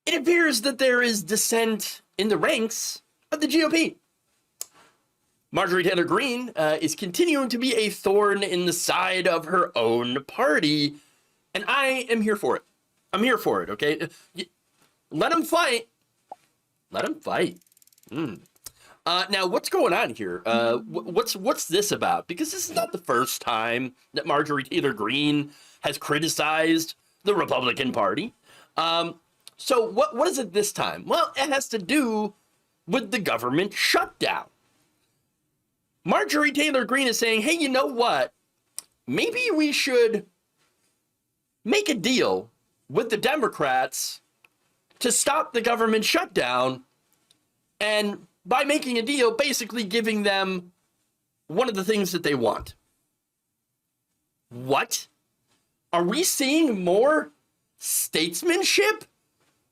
it appears that there is dissent in the ranks of the GOP. Marjorie Taylor Greene is continuing to be a thorn in the side of her own party, and I am here for it. I'm here for it, okay? Let them fight. Let them fight. Now, what's going on here? What's this about? Because this is not the first time that Marjorie Taylor Greene has criticized the Republican Party. So what is it this time? Well, it has to do with the government shutdown. Marjorie Taylor Greene is saying, hey, you know what? Maybe we should make a deal with the Democrats to stop the government shutdown, and by making a deal, basically giving them one of the things that they want. What? Are we seeing more statesmanship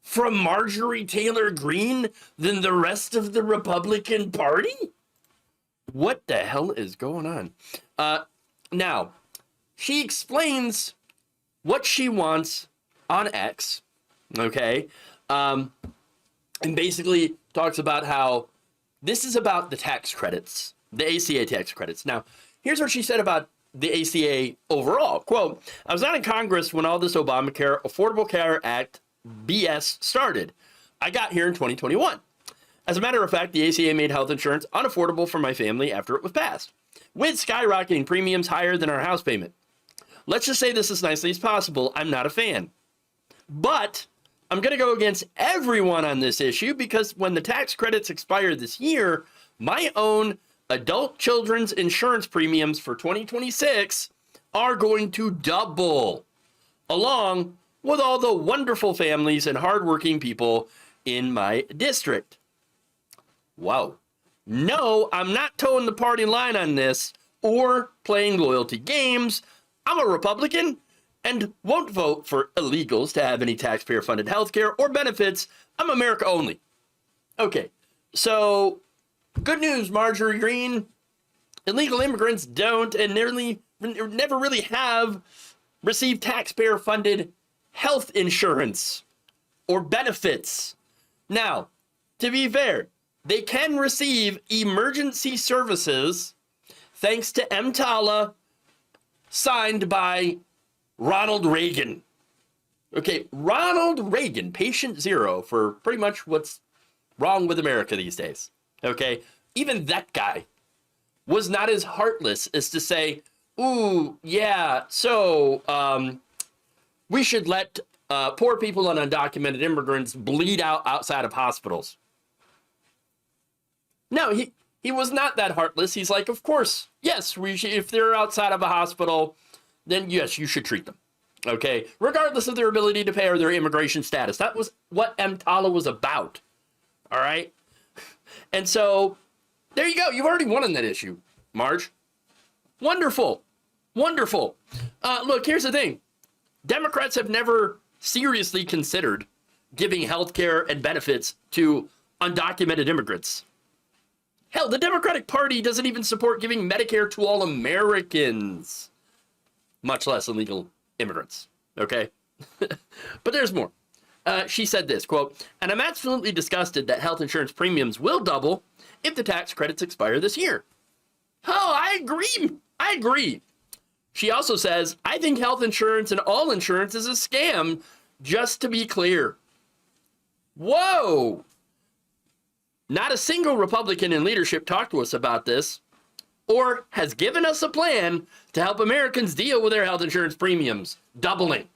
from Marjorie Taylor Greene than the rest of the Republican Party? What the hell is going on? Now, she explains what she wants on X, okay? And basically talks about how this is about the tax credits, the ACA tax credits. Now, here's what she said about the ACA overall. Quote, I was not in Congress when all this Obamacare Affordable Care Act BS started. I got here in 2021. As a matter of fact, the ACA made health insurance unaffordable for my family after it was passed, with skyrocketing premiums higher than our house payment. Let's just say this as nicely as possible. I'm not a fan. But I'm going to go against everyone on this issue because when the tax credits expire this year, my own adult children's insurance premiums for 2026 are going to double, along with all the wonderful families and hardworking people in my district. Wow. No, I'm not towing the party line on this or playing loyalty games. I'm a Republican and won't vote for illegals to have any taxpayer-funded health care or benefits. I'm America only. Okay, so good news, Marjorie Greene. Illegal immigrants don't and never really have received taxpayer-funded health insurance or benefits. Now, to be fair, they can receive emergency services thanks to EMTALA, signed by Ronald Reagan. Okay, Ronald Reagan, patient zero for pretty much what's wrong with America these days. Okay, even that guy was not as heartless as to say, ooh, yeah, so we should let poor people and undocumented immigrants bleed out outside of hospitals. No, he was not that heartless. He's like, of course, yes, we should, if they're outside of a hospital, then yes, you should treat them, okay? Regardless of their ability to pay or their immigration status. That was what EMTALA was about, all right? And so, there you go. You've already won on that issue, Marge. Wonderful. Wonderful. Look, here's the thing. Democrats have never seriously considered giving health care and benefits to undocumented immigrants. Hell, the Democratic Party doesn't even support giving Medicare to all Americans, much less illegal immigrants, okay? But there's more. She said this, quote, and I'm absolutely disgusted that health insurance premiums will double if the tax credits expire this year. Oh, I agree. I agree. She also says, I think health insurance and all insurance is a scam, just to be clear. Whoa. Not a single Republican in leadership talked to us about this or has given us a plan to help Americans deal with their health insurance premiums doubling.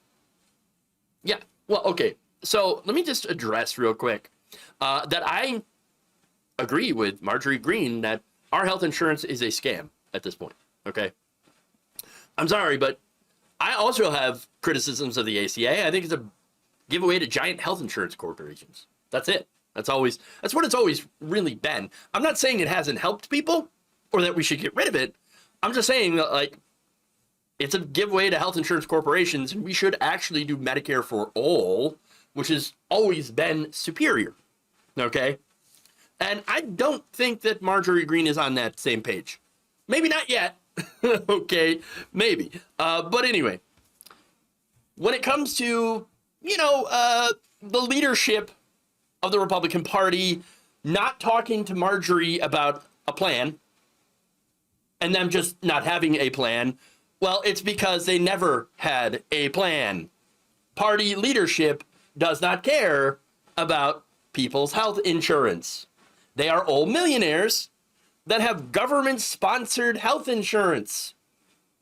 Yeah, well, okay. So let me just address real quick that I agree with Marjorie Greene that our health insurance is a scam at this point, okay? I'm sorry, but I also have criticisms of the ACA. I think it's a giveaway to giant health insurance corporations. That's it. That's what it's always really been. I'm not saying it hasn't helped people or that we should get rid of it. I'm just saying that, like, it's a giveaway to health insurance corporations, and we should actually do Medicare for all, which has always been superior, okay? And I don't think that Marjorie Greene is on that same page. Maybe not yet, okay? Maybe. But anyway, when it comes to, the leadership of the Republican Party not talking to Marjorie about a plan and them just not having a plan, well, it's because they never had a plan. Party leadership does not care about people's health insurance. They are old millionaires that have government-sponsored health insurance.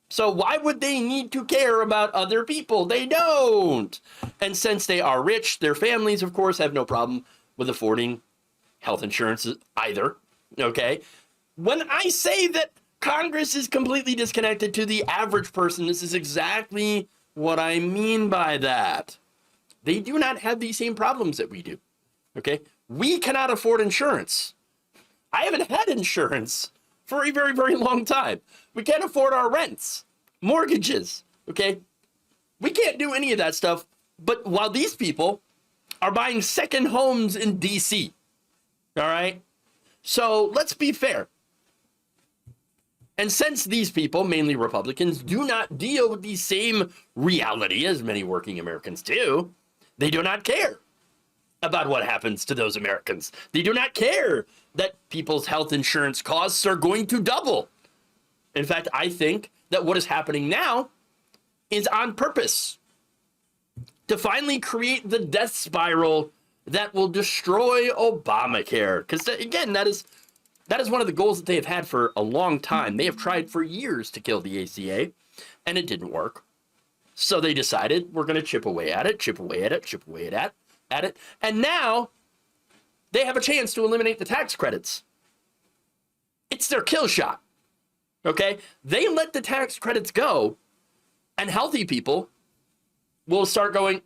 So why would they need to care about other people? They don't. And since they are rich, their families, of course, have no problem with affording health insurance either. Okay? When I say that Congress is completely disconnected to the average person, this is exactly what I mean by that. They do not have the same problems that we do. Okay? We cannot afford insurance. I haven't had insurance for a very, very long time. We can't afford our rents, mortgages, okay? We can't do any of that stuff. But while these people are buying second homes in DC, all right? So let's be fair. And since these people, mainly Republicans, do not deal with the same reality as many working Americans do, they do not care about what happens to those Americans. They do not care that people's health insurance costs are going to double. In fact, I think that what is happening now is on purpose to finally create the death spiral that will destroy Obamacare. Because again, that is one of the goals that they have had for a long time. They have tried for years to kill the ACA, and it didn't work. So they decided we're going to chip away at it, chip away at it, chip away at it. And now they have a chance to eliminate the tax credits. It's their kill shot. Okay? They let the tax credits go, and healthy people will start going,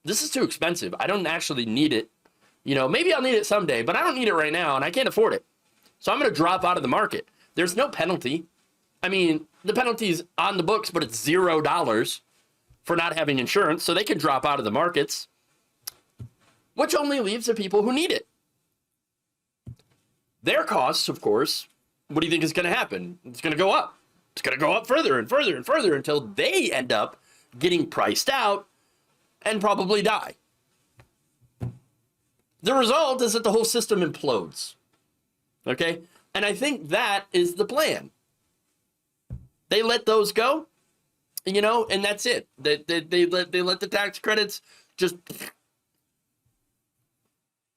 this is too expensive. I don't actually need it. You know, maybe I'll need it someday, but I don't need it right now, and I can't afford it. So I'm going to drop out of the market. There's no penalty. I mean, the penalty is on the books, but it's $0 for not having insurance, so they can drop out of the markets, which only leaves the people who need it. Their costs, of course, what do you think is going to happen? It's going to go up. It's going to go up further and further and further until they end up getting priced out and probably die. The result is that the whole system implodes. Okay? And I think that is the plan. They let those go, you know, and that's it. They let the tax credits just...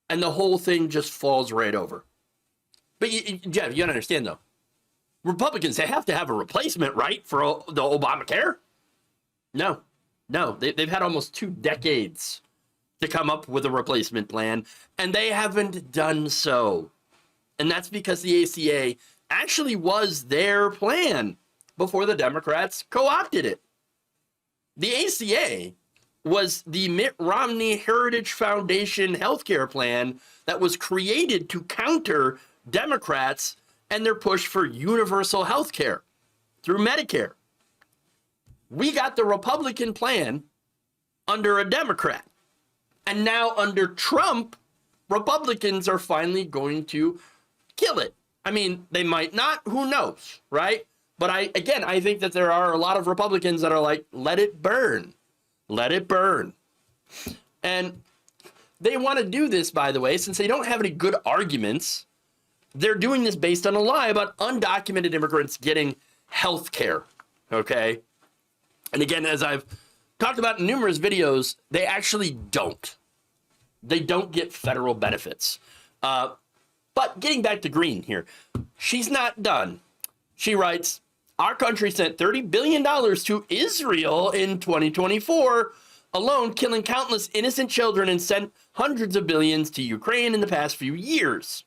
and the whole thing just falls right over. But, Jeff, you got to understand, though. Republicans, they have to have a replacement, right, for the Obamacare? No. They've had almost 2 decades to come up with a replacement plan, and they haven't done so. And that's because the ACA actually was their plan before the Democrats co-opted it. The ACA was the Mitt Romney Heritage Foundation healthcare plan that was created to counter Democrats and their push for universal health care through Medicare. We got the Republican plan under a Democrat. And now under Trump, Republicans are finally going to kill it. I mean, they might not, who knows, right? But I think that there are a lot of Republicans that are like, let it burn. Let it burn. And they want to do this, by the way, since they don't have any good arguments. They're doing this based on a lie about undocumented immigrants getting health care, okay? And again, as I've talked about in numerous videos, they actually don't. They don't get federal benefits. But getting back to Greene here, she's not done. She writes, our country sent $30 billion to Israel in 2024 alone, killing countless innocent children, and sent hundreds of billions to Ukraine in the past few years.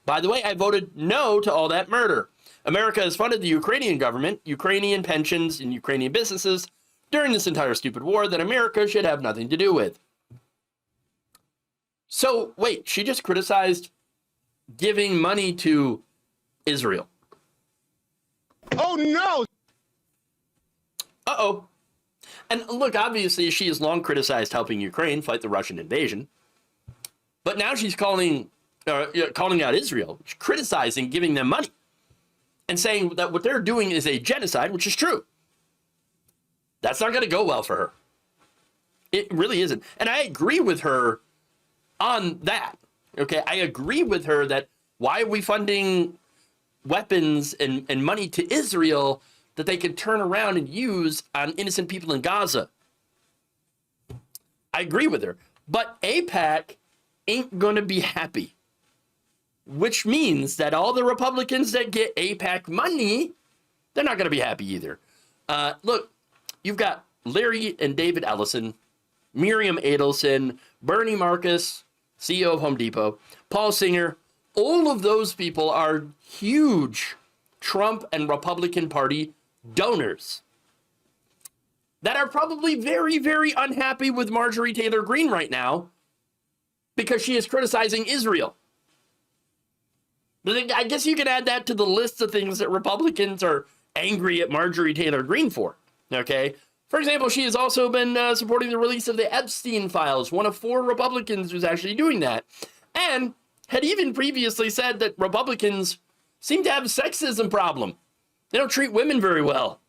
By the way, I voted no to all that murder. America has funded the Ukrainian government, Ukrainian pensions, and Ukrainian businesses during this entire stupid war that America should have nothing to do with. So, wait, she just criticized giving money to Israel. Oh, no! Uh-oh. And look, obviously, she has long criticized helping Ukraine fight the Russian invasion. But now she's calling out Israel, criticizing giving them money, and saying that what they're doing is a genocide, which is true. That's not going to go well for her. It really isn't. And I agree with her on that. Okay, I agree with her that why are we funding weapons and money to Israel that they could turn around and use on innocent people in Gaza? I agree with her. But AIPAC ain't going to be happy, which means that all the Republicans that get AIPAC money, they're not going to be happy either. Look, you've got Larry and David Ellison, Miriam Adelson, Bernie Marcus, CEO of Home Depot, Paul Singer. All of those people are huge Trump and Republican Party donors that are probably very, very unhappy with Marjorie Taylor Greene right now because she is criticizing Israel. But I guess you can add that to the list of things that Republicans are angry at Marjorie Taylor Greene for, okay? For example, she has also been supporting the release of the Epstein files, one of 4 Republicans who's actually doing that, and had even previously said that Republicans seem to have a sexism problem. They don't treat women very well.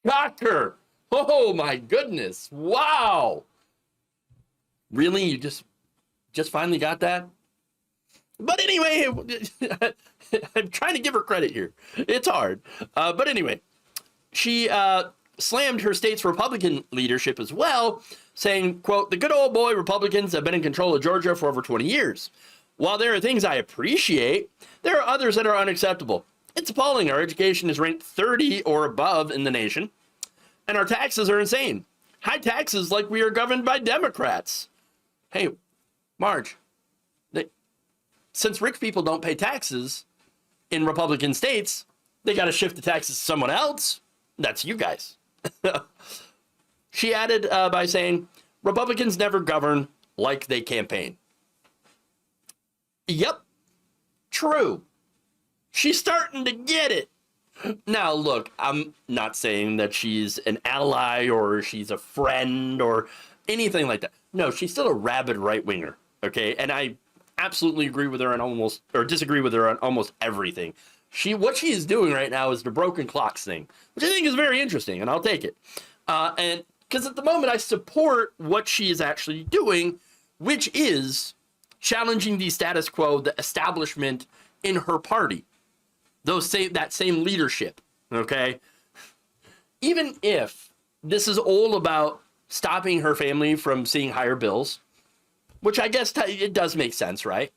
Shocker. Oh my goodness. Wow. Really? You just finally got that? But anyway, I'm trying to give her credit here. It's hard. But anyway, she slammed her state's Republican leadership as well, saying, quote, "The good old boy Republicans have been in control of Georgia for over 20 years. While there are things I appreciate, there are others that are unacceptable. It's appalling. Our education is ranked 30 or above in the nation, and our taxes are insane. High taxes like we are governed by Democrats." Hey, Marge, since rich people don't pay taxes in Republican states, they got to shift the taxes to someone else. That's you guys. She added by saying, "Republicans never govern like they campaign." Yep, true. She's starting to get it. Now, look, I'm not saying that she's an ally or she's a friend or anything like that. No, she's still a rabid right-winger, okay? And I absolutely agree with her on disagree with her on almost everything. What she is doing right now is the broken clocks thing, which I think is very interesting, and I'll take it. And because at the moment I support what she is actually doing, which is challenging the status quo, the establishment in her party, that same leadership, okay? Even if this is all about stopping her family from seeing higher bills, which I guess it does make sense, right?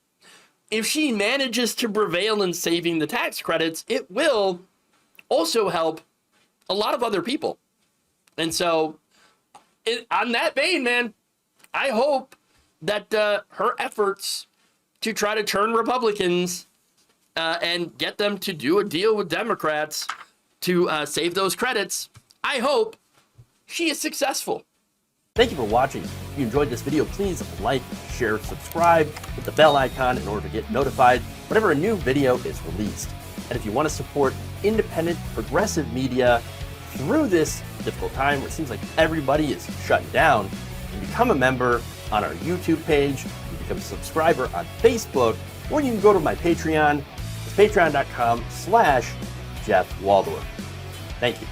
If she manages to prevail in saving the tax credits, it will also help a lot of other people. And so, on that vein, man, I hope that her efforts to try to turn Republicans and get them to do a deal with Democrats to save those credits, I hope she is successful. Thank you for watching. If you enjoyed this video, please like, share, subscribe, hit the bell icon in order to get notified whenever a new video is released. And if you want to support independent, progressive media through this difficult time where it seems like everybody is shutting down, you can become a member on our YouTube page, you can become a subscriber on Facebook, or you can go to my Patreon. It's patreon.com/Jeff Waldorf. Thank you.